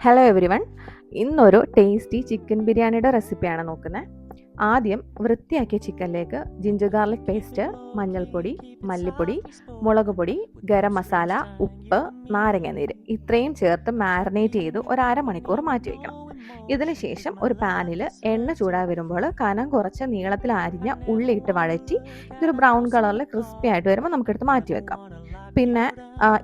Hello every one. ഇന്നൊരു tasty chicken ബിരിയാണിയുടെ റെസിപ്പിയാണ് നോക്കുന്നത്. ആദ്യം വൃത്തിയാക്കിയ ചിക്കനിലേക്ക് ജിഞ്ചർ ഗാർലിക് പേസ്റ്റ്, മഞ്ഞൾപ്പൊടി, മല്ലിപ്പൊടി, മുളക് പൊടി, ഗരം മസാല, ഉപ്പ്, നാരങ്ങ നീര് ഇത്രയും ചേർത്ത് മാരിനേറ്റ് ചെയ്ത് ഒരു അരമണിക്കൂർ മാറ്റി വയ്ക്കണം. ഇതിന് ശേഷം ഒരു പാനിൽ എണ്ണ ചൂടായി വരുമ്പോൾ കനം കുറച്ച് നീളത്തിൽ അരിഞ്ഞ ഉള്ളി ഇട്ട് വഴറ്റി ഇതൊരു ബ്രൗൺ കളറിൽ ക്രിസ്പി ആയിട്ട് വരുമ്പോൾ നമുക്കെടുത്ത് മാറ്റി വെക്കാം. പിന്നെ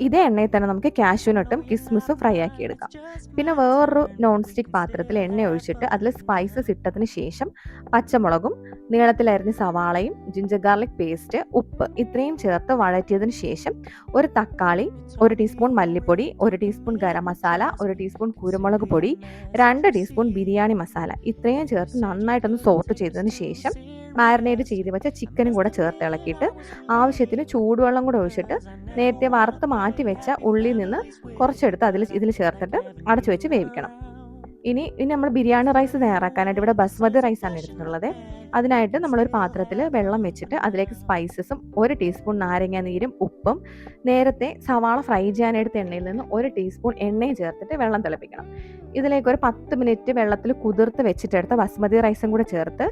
ഇതേ എണ്ണയിൽ തന്നെ നമുക്ക് കാഷ്യൂനട്ടും കിസ്മിസും ഫ്രൈ ആക്കി എടുക്കാം. പിന്നെ വേറൊരു നോൺ സ്റ്റിക്ക് പാത്രത്തിൽ എണ്ണ ഒഴിച്ചിട്ട് അതിൽ സ്പൈസസ് ഇട്ടതിന് ശേഷം പച്ചമുളകും നീളത്തിലരിഞ്ഞ സവാളയും ജിഞ്ചർ ഗാർലിക് പേസ്റ്റ്, ഉപ്പ് ഇത്രയും ചേർത്ത് വഴറ്റിയതിന് ശേഷം ഒരു തക്കാളി, 1 ടീസ്പൂൺ മല്ലിപ്പൊടി, 1 ടീസ്പൂൺ ഗരം മസാല, 1 ടീസ്പൂൺ കുരുമുളക് പൊടി, 2 ടീസ്പൂൺ ബിരിയാണി മസാല ഇത്രയും ചേർത്ത് നന്നായിട്ടൊന്ന് സോട്ട് ചെയ്തതിന് ശേഷം മാരിനേറ്റ് ചെയ്ത് വെച്ച ചിക്കനും കൂടെ ചേർത്ത് ഇളക്കിയിട്ട് ആവശ്യത്തിന് ചൂടുവെള്ളം കൂടെ ഒഴിച്ചിട്ട് നേരത്തെ വറുത്ത് മാറ്റി വെച്ച ഉള്ളിൽ നിന്ന് കുറച്ചെടുത്ത് ഇതിൽ ചേർത്തിട്ട് അടച്ചു വെച്ച് വേവിക്കണം. ഇനി നമ്മൾ ബിരിയാണി റൈസ് തയ്യാറാക്കാനായിട്ട് ഇവിടെ ബസ്മതി റൈസാണ് എടുത്തിട്ടുള്ളത്. അതിനായിട്ട് നമ്മളൊരു പാത്രത്തിൽ വെള്ളം വെച്ചിട്ട് അതിലേക്ക് സ്പൈസസും 1 ടീസ്പൂൺ നാരങ്ങ നീരും ഉപ്പും നേരത്തെ സവാള ഫ്രൈ ചെയ്യാനെടുത്ത എണ്ണയിൽ നിന്ന് 1 ടീസ്പൂൺ എണ്ണയും ചേർത്തിട്ട് വെള്ളം തിളപ്പിക്കണം. ഇതിലേക്ക് ഒരു 10 മിനിറ്റ് വെള്ളത്തിൽ കുതിർത്ത് വെച്ചിട്ടെടുത്ത ബസ്മതി റൈസും കൂടെ ചേർത്ത്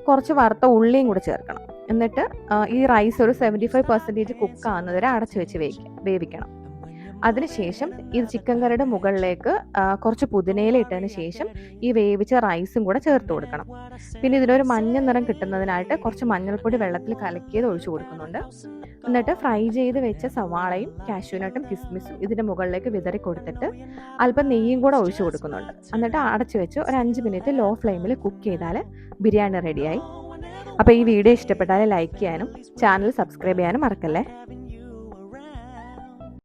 കുറച്ച് വറുത്ത ഉള്ളിയും കൂടെ ചേർക്കണം. എന്നിട്ട് ഈ റൈസ് ഒരു 75% കുക്ക് ആവുന്നതുവരെ അടച്ചു വെച്ച് വേവിക്കണം. അതിനുശേഷം ഈ ചിക്കൻ കറിയുടെ മുകളിലേക്ക് കുറച്ച് പുതിനയില ഇട്ടതിന് ശേഷം ഈ വേവിച്ച റൈസും കൂടെ ചേർത്ത് കൊടുക്കണം. പിന്നെ ഇതിനൊരു മഞ്ഞ നിറം കിട്ടുന്നതിനായിട്ട് കുറച്ച് മഞ്ഞൾപ്പൊടി വെള്ളത്തിൽ കലക്കിയത് ഒഴിച്ചു കൊടുക്കുന്നുണ്ട്. എന്നിട്ട് ഫ്രൈ ചെയ്ത് വെച്ച സവാളയും കാഷ്യൂനട്ടും കിസ്മിസും ഇതിൻ്റെ മുകളിലേക്ക് വിതറി കൊടുത്തിട്ട് അല്പം നെയ്യും കൂടെ ഒഴിച്ചു കൊടുക്കുന്നുണ്ട്. എന്നിട്ട് അടച്ചു വെച്ച് ഒരു 5 മിനിറ്റ് ലോ ഫ്ലെയിമിൽ കുക്ക് ചെയ്താൽ ബിരിയാണി റെഡിയായി. അപ്പോൾ ഈ വീഡിയോ ഇഷ്ടപ്പെട്ടാൽ ലൈക്ക് ചെയ്യാനും ചാനൽ സബ്സ്ക്രൈബ് ചെയ്യാനും മറക്കല്ലേ.